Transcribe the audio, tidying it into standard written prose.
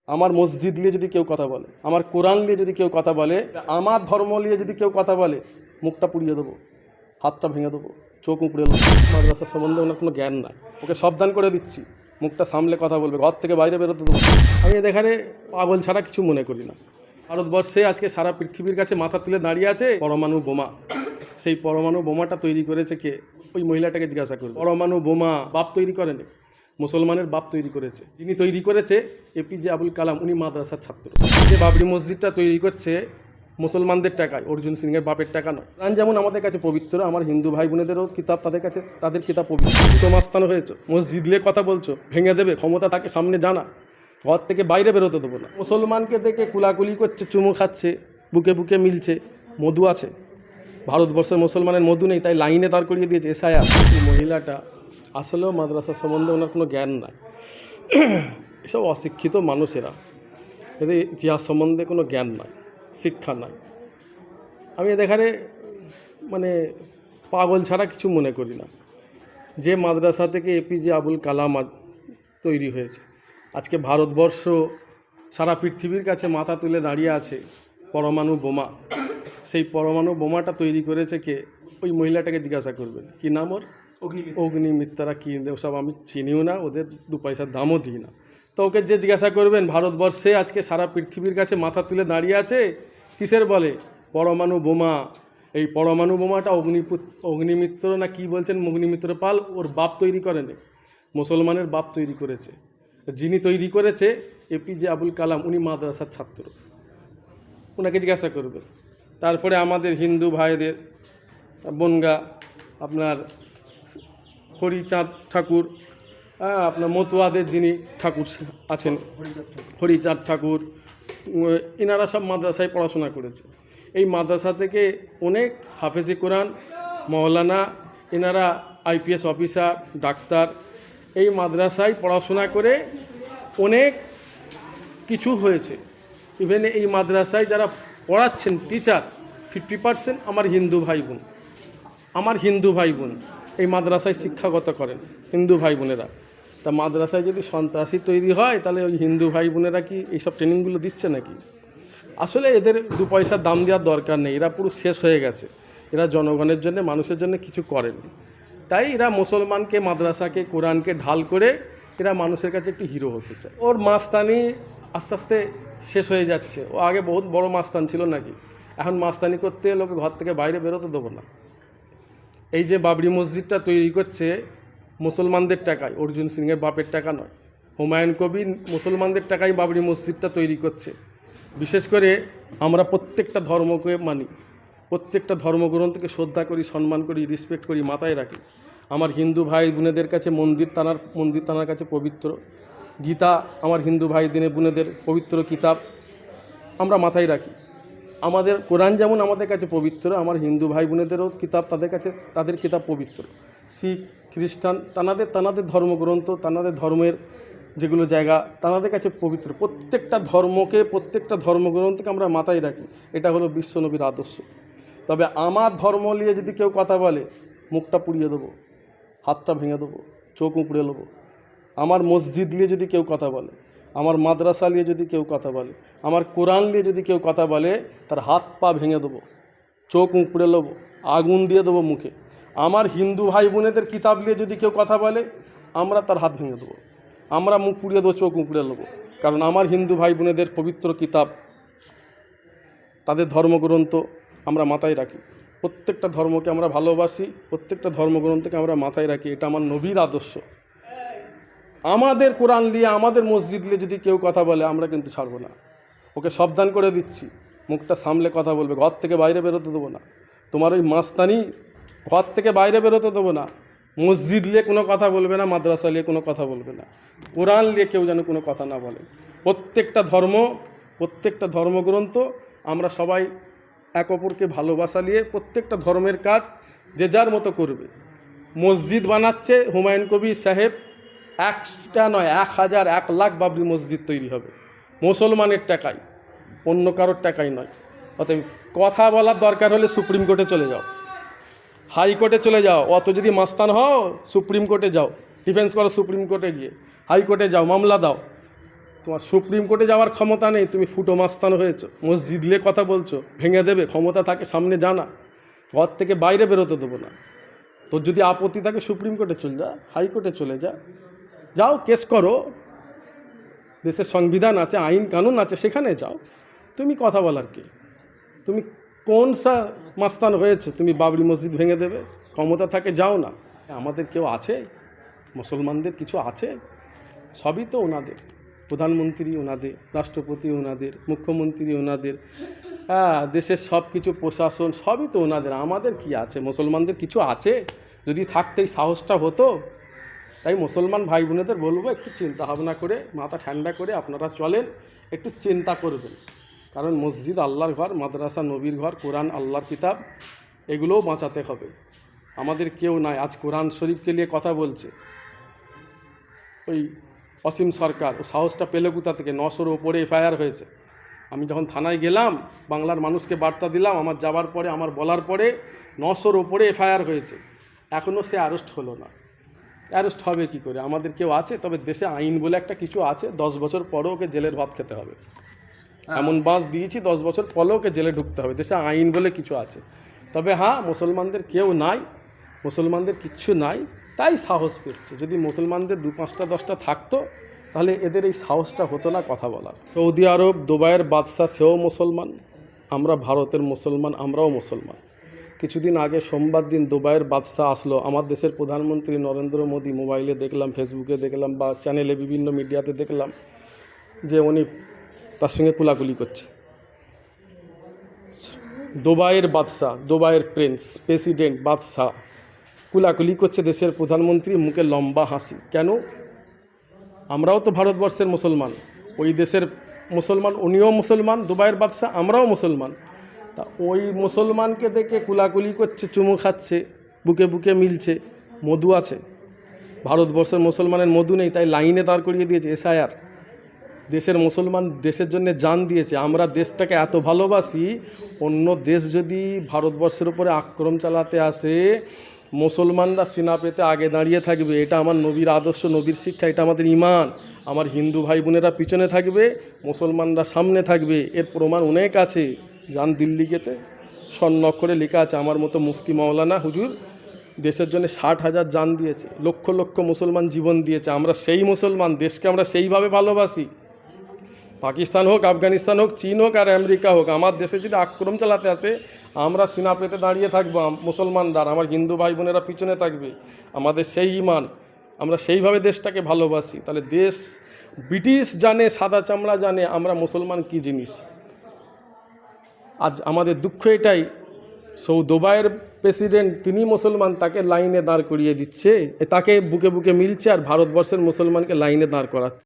আমার মসজিদ নিয়ে যদি কেউ কথা বলে, আমার কোরআন নিয়ে যদি কেউ কথা বলে, আমার ধর্ম নিয়ে যদি কেউ কথা বলে, মুখটা পুড়িয়ে দেবো, হাতটা ভেঙে দেবো, চোখ উপড়ে দেবো। মাদ্রাসা সম্বন্ধে ওনার কোনো জ্ঞান নাই, ওকে সাবধান করে দিচ্ছি, মুখটা সামলে কথা বলবে, ঘর থেকে বাইরে বেরোতে দেবো। আমি এখানে পাগল ছাড়া কিছু মনে করি না। ভারতবর্ষে আজকে সারা পৃথিবীর কাছে মাথা তুলে দাঁড়িয়ে আছে পরমাণু বোমা। সেই পরমাণু বোমাটা তৈরি করেছে কে? ওই মহিলাটাকে জিজ্ঞাসা করবে। পরমাণু বোমা বাপ তৈরি করেনি, মুসলমানের বাপ তৈরি করেছে। যিনি তৈরি করেছে এপিজে আবুল কালাম, উনি মাদ্রাসার ছাত্র। যে বাবরি মসজিদটা তৈরি করছে মুসলমানদের টাকায়, অর্জুন সিংয়ের বাপের টাকা নয়। কোরআন যেমন আমাদের কাছে পবিত্র, আমার হিন্দু ভাই বোনেদেরও কিতাব তাদের কিতাব পবিত্র। তো মাস্তান হয়েছ, মসজিদ নিয়ে কথা বলছো, ভেঙে দেবে, ক্ষমতা তাকে সামনে জানা, ঘর থেকে বাইরে বেরোতে দেবো না। মুসলমানকে দেখে কুলাকুলি করছে, চুমু খাচ্ছে, বুকে বুকে মিলছে। মধু আছে ভারতবর্ষের, মুসলমানের মধু নেই, তাই লাইনে দাঁড় করিয়ে দিয়েছে এসআইয়া। মহিলাটা আসলেও মাদ্রাসা সম্বন্ধে ওনার কোনো জ্ঞান নাই। এসব অশিক্ষিত মানুষেরা, এদের ইতিহাস সম্বন্ধে কোনো জ্ঞান নাই, শিক্ষা নাই। আমি এখানে পাগল ছাড়া কিছু মনে করি না। যে মাদ্রাসা থেকে এপিজে আবুল কালাম তৈরি হয়েছে, আজকে ভারতবর্ষ সারা পৃথিবীর কাছে মাথা তুলে দাঁড়িয়ে আছে পরমাণু বোমা। সেই পরমাণু বোমাটা তৈরি করেছে কে? ওই মহিলাটাকে জিজ্ঞাসা করবেন, কি নাম ওর? অগ্নিমিত্রা। কী ওসব আমি চিনিও না, ওদের দু পয়সার দামও দিই না। তো ওকে যে জিজ্ঞাসা করবেন, ভারতবর্ষে আজকে সারা পৃথিবীর কাছে মাথা তুলে দাঁড়িয়ে আছে কিসের বলে? পরমাণু বোমা। এই পরমাণু বোমাটা অগ্নিমিত্র না কি বলছেন, অগ্নিমিত্র পাল, ওর বাপ তৈরি করেনি, মুসলমানের বাপ তৈরি করেছে। যিনি তৈরি করেছে এপিজে আবুল কালাম, উনি মাদ্রাসার ছাত্র, ওনাকে জিজ্ঞাসা করবে। তারপরে আমাদের হিন্দু ভাইদের বনগা আপনার হরিচাঁদ ঠাকুর, আপনার মতুয়াদের যিনি ঠাকুর আছেন হরিচাঁদ ঠাকুর, এনারা সব মাদ্রাসায় পড়াশোনা করেছে। এই মাদ্রাসা থেকে অনেক হাফেজে কোরআন, মৌলানা, এনারা আইপিএস অফিসার, ডাক্তার, এই মাদ্রাসায় পড়াশোনা করে অনেক কিছু হয়েছে। ইভেন এই মাদ্রাসায় যারা পড়াচ্ছেন টিচার 50% আমার হিন্দু ভাই বোন এই মাদ্রাসায় শিক্ষাগত করেন, হিন্দু ভাই বোনেরা। তা মাদ্রাসায় যদি সন্ত্রাসী তৈরি হয়, তাহলে ওই হিন্দু ভাই বোনেরা কি এইসব ট্রেনিংগুলো দিচ্ছে নাকি? আসলে এদের দু পয়সার দাম দেওয়ার দরকার নেই, এরা পুরো শেষ হয়ে গেছে। এরা জনগণের জন্য, মানুষের জন্য কিছু করেনি, তাই এরা মুসলমানকে, মাদ্রাসাকে, কোরআনকে ঢাল করে এরা মানুষের কাছে একটু হিরো হতে চায়। ওর মাস্তানি আস্তে আস্তে শেষ হয়ে যাচ্ছে। ও আগে বহুত বড় মাস্তান ছিল নাকি, এখন মাস্তানি করতে লোকে ঘর থেকে বাইরে বেরোতে দেবো না। এই যে বাবরি মসজিদটা তৈরি করছে মুসলমানদের টাকায়, অর্জুন সিংয়ের বাপের টাকা নয়। হুমায়ুন কবির মুসলমানদের টাকায় বাবরি মসজিদটা তৈরি করছে। বিশেষ করে আমরা প্রত্যেকটা ধর্মকে মানি, প্রত্যেকটা ধর্মগ্রন্থকে শ্রদ্ধা করি, সম্মান করি, রেসপেক্ট করি, মাথায় রাখি। আমার হিন্দু ভাই বোনেদের কাছে মন্দির তানার কাছে পবিত্র। গীতা আমার হিন্দু ভাই বোনেদের পবিত্র কিতাব, আমরা মাথায় রাখি। আমাদের কোরআন যেমন আমাদের কাছে পবিত্র, আমার হিন্দু ভাই বোনেদেরও কিতাব তাদের কিতাব পবিত্র। শিখ, খ্রিস্টান, তানাদের ধর্মগ্রন্থ, তানাদের ধর্মের যেগুলো জায়গা তাদের কাছে পবিত্র। প্রত্যেকটা ধর্মকে, প্রত্যেকটা ধর্মগ্রন্থকে আমরা মাথায় রাখি। এটা হলো বিশ্বনবীর আদর্শ। তবে আমার ধর্ম নিয়ে যদি কেউ কথা বলে, মুখটা পুড়িয়ে দেবো, হাতটা ভেঙে দেবো, চোখ উপড়ে নেবো। আমার মসজিদ নিয়ে যদি কেউ কথা বলে, আমার মাদ্রাসা নিয়ে যদি কেউ কথা বলে, আমার কোরআন নিয়ে যদি কেউ কথা বলে, তার হাত পা ভেঙে দেবো, চোখ উপড়ে নেবো, আগুন দিয়ে দেবো মুখে। আমার হিন্দু ভাই বোনেদের কিতাব নিয়ে যদি কেউ কথা বলে, আমরা তার হাত ভেঙে দেবো, আমরা মুখ পুড়িয়ে দেবো, চোখ উপড়ে নেবো। কারণ আমার হিন্দু ভাই বোনেদের পবিত্র কিতাব, তাদের ধর্মগ্রন্থ আমরা মাথায় রাখি। প্রত্যেকটা ধর্মকে আমরা ভালোবাসি, প্রত্যেকটা ধর্মগ্রন্থকে আমরা মাথায় রাখি। এটা আমার নবীর আদর্শ। আমাদের কোরআন নিয়ে, আমাদের মসজিদ নিয়ে যদি কেউ কথা বলে, আমরা কিন্তু ছাড়বো না। ওকে সাবধান করে দিচ্ছি, মুখটা সামলে কথা বলবে, ঘর থেকে বাইরে বেরোতে দেবো না। তোমার ওই মাস্তানি, ঘর থেকে বাইরে বেরোতে দেবো না। মসজিদ নিয়ে কোনো কথা বলবে না, মাদ্রাসা নিয়ে কোনো কথা বলবে না, কোরআন নিয়ে কেউ যেন কোনো কথা না বলে। প্রত্যেকটা ধর্ম, প্রত্যেকটা ধর্মগ্রন্থ আমরা সবাই এক অপরকে ভালোবাসা নিয়ে প্রত্যেকটা ধর্মের কাজ যে যার মতো করবে। মসজিদ বানাচ্ছে হুমায়ুন কবির সাহেব, 1টা নয় 1000 1 লাখ বাবরি মসজিদ তৈরি হবে মুসলমানের টাকায়, অন্য কারোর টাকায় নয়। অতএব কথা বলার দরকার হলে সুপ্রিম কোর্টে চলে যাও, হাইকোর্টে চলে যাও। অত যদি মাস্তান হও, সুপ্রিম কোর্টে যাও, ডিফেন্স করো, সুপ্রিম কোর্টে গিয়ে হাইকোর্টে যাও, মামলা দাও। তোমার সুপ্রিম কোর্টে যাওয়ার ক্ষমতা নেই, তুমি ফুটো মাস্তান হয়েছো, মসজিদ নিয়ে কথা বলছো, ভেঙে দেবে, ক্ষমতা থাকে সামনে জানা, ঘর থেকে বাইরে বেরোতে দেবো না। তোর যদি আপত্তি থাকে সুপ্রিম কোর্টে চলে যা, হাইকোর্টে চলে যা, যাও কেস করো, দেশের সংবিধান আছে, আইন কানুন আছে, সেখানে যাও। তুমি কথা বলার কি? তুমি কোন সা মাস্তান হয়েছো তুমি বাবরি মসজিদ ভেঙে দেবে? ক্ষমতা থাকে যাও না। আমাদের কেউ আছে? মুসলমানদের কিছু আছে? সবই তো ওনাদের, প্রধানমন্ত্রী ওনাদের, রাষ্ট্রপতি ওনাদের, মুখ্যমন্ত্রী ওনাদের, দেশের সব কিছু প্রশাসন সবই তো ওনাদের। আমাদের কি আছে? মুসলমানদের কিছু আছে? যদি থাকতেই সাহসটা হতো। তাই মুসলমান ভাই বোনেদের বলবো, একটু চিন্তা ভাবনা করে, মাথা ঠান্ডা করে আপনারা চলেন, একটু চিন্তা করবেন। কারণ মসজিদ আল্লাহর ঘর, মাদ্রাসা নবীর ঘর, কোরআন আল্লাহর কিতাব, এগুলোও বাঁচাতে হবে। আমাদের কেউ নাই। আজ কোরআন শরীফকে নিয়ে কথা বলছে ওই অসীম সরকার, ও সাহসটা পেলে কোথা থেকে? 900-র ওপরে এফআইআর হয়েছে। আমি যখন থানায় গেলাম, বাংলার মানুষকে বার্তা দিলাম, আমার যাবার পরে, আমার বলার পরে 900-র ওপরে এফআইআর হয়েছে। এখনও সে অ্যারেস্ট হলো না। অ্যারেস্ট হবে কি করে? আমাদের কেউ আছে? তবে দেশে আইন বলে একটা কিছু আছে, 10 বছর পরেও ওকে জেলের ভাত খেতে হবে। এমন বাস দিয়েছি, 10 বছর পরেও ওকে জেলে ঢুকতে হবে। দেশে আইন বলে কিছু আছে। তবে হ্যাঁ, মুসলমানদের কেউ নাই, মুসলমানদের কিচ্ছু নাই, তাই সাহস পেচ্ছে। যদি মুসলমানদের 2-5টা 10টা থাকতো, তাহলে এদের এই সাহসটা হতো না কথা বলার। সৌদি আরব, দুবাইয়ের বাদশা, সেও মুসলমান, আমরা ভারতের মুসলমান, আমরাও মুসলমান। কিছুদিন আগে সোমবার দিন দুবাইয়ের বাদশা আসলো, আমার দেশের প্রধানমন্ত্রী নরেন্দ্র মোদী, মোবাইলে দেখলাম, ফেসবুকে দেখলাম, বা চ্যানেলে বিভিন্ন মিডিয়াতে দেখলাম যে উনি তার সঙ্গে কুলাকুলি করছে। দুবাইয়ের বাদশা, দুবাইয়ের প্রিন্স, প্রেসিডেন্ট, বাদশা কুলাকুলি করছে দেশের প্রধানমন্ত্রী, মুখে লম্বা হাসি। কেন? আমরাও তো ভারতবর্ষের মুসলমান, ওই দেশের মুসলমান, উনিও মুসলমান, দুবাইয়ের বাদশা, আমরাও মুসলমান। তা ওই মুসলমানকে দেখে কুলাকুলি করছে, চুমু খাচ্ছে, বুকে বুকে মিলছে। মধু আছে? ভারতবর্ষের মুসলমানের মধু নেই, তাই লাইনে দাঁড় করিয়ে দিয়েছে এসআইআর। দেশের মুসলমান দেশের জন্য জান দিয়েছে। আমরা দেশটাকে এত ভালোবাসি, অন্য দেশ যদি ভারতবর্ষের উপরে আক্রমণ চালাতে আসে, মুসলমানরা সিনা পেতে আগে দাঁড়িয়ে থাকবে। এটা আমার নবীর আদর্শ, নবীর শিক্ষা, এটা আমাদের ঈমান। আমার হিন্দু ভাই বোনেরা পিছনে থাকবে, মুসলমানরা সামনে থাকবে। এর প্রমাণ অনেক আছে। যান দিল্লি গেতে, স্বর্ণাক্ষরে লেখা আছে, আমার মতো মুফতি মাওলানা হুজুর দেশের জন্য 60,000 জান দিয়েছে, লক্ষ লক্ষ মুসলমান জীবন দিয়েছে। আমরা সেই মুসলমান, দেশকে আমরা সেইভাবে ভালোবাসি। পাকিস্তান হোক, আফগানিস্তান হোক, চীন হোক আর আমেরিকা হোক, আমার দেশে যদি আক্রমণ চালাতে আসে, আমরা সিনা পেতে দাঁড়িয়ে থাকবো মুসলমানরা, আমার হিন্দু ভাই বোনেরা পিছনে থাকবে। আমাদের সেই ঈমান, আমরা সেইভাবে দেশটাকে ভালোবাসি। তাহলে দেশ ব্রিটিশ জানে, সাদা চামড়া জানে আমরা মুসলমান কী জিনিস। আজ আমাদের দুঃখ এটাই, দুবাইয়ের প্রেসিডেন্ট তিনি মুসলমান, তাকে লাইনে দাঁড় করিয়ে দিচ্ছে, তাকে বুকে বুকে মিলছে, আর ভারতবর্ষের মুসলমানকে লাইনে দাঁড় করাচ্ছে।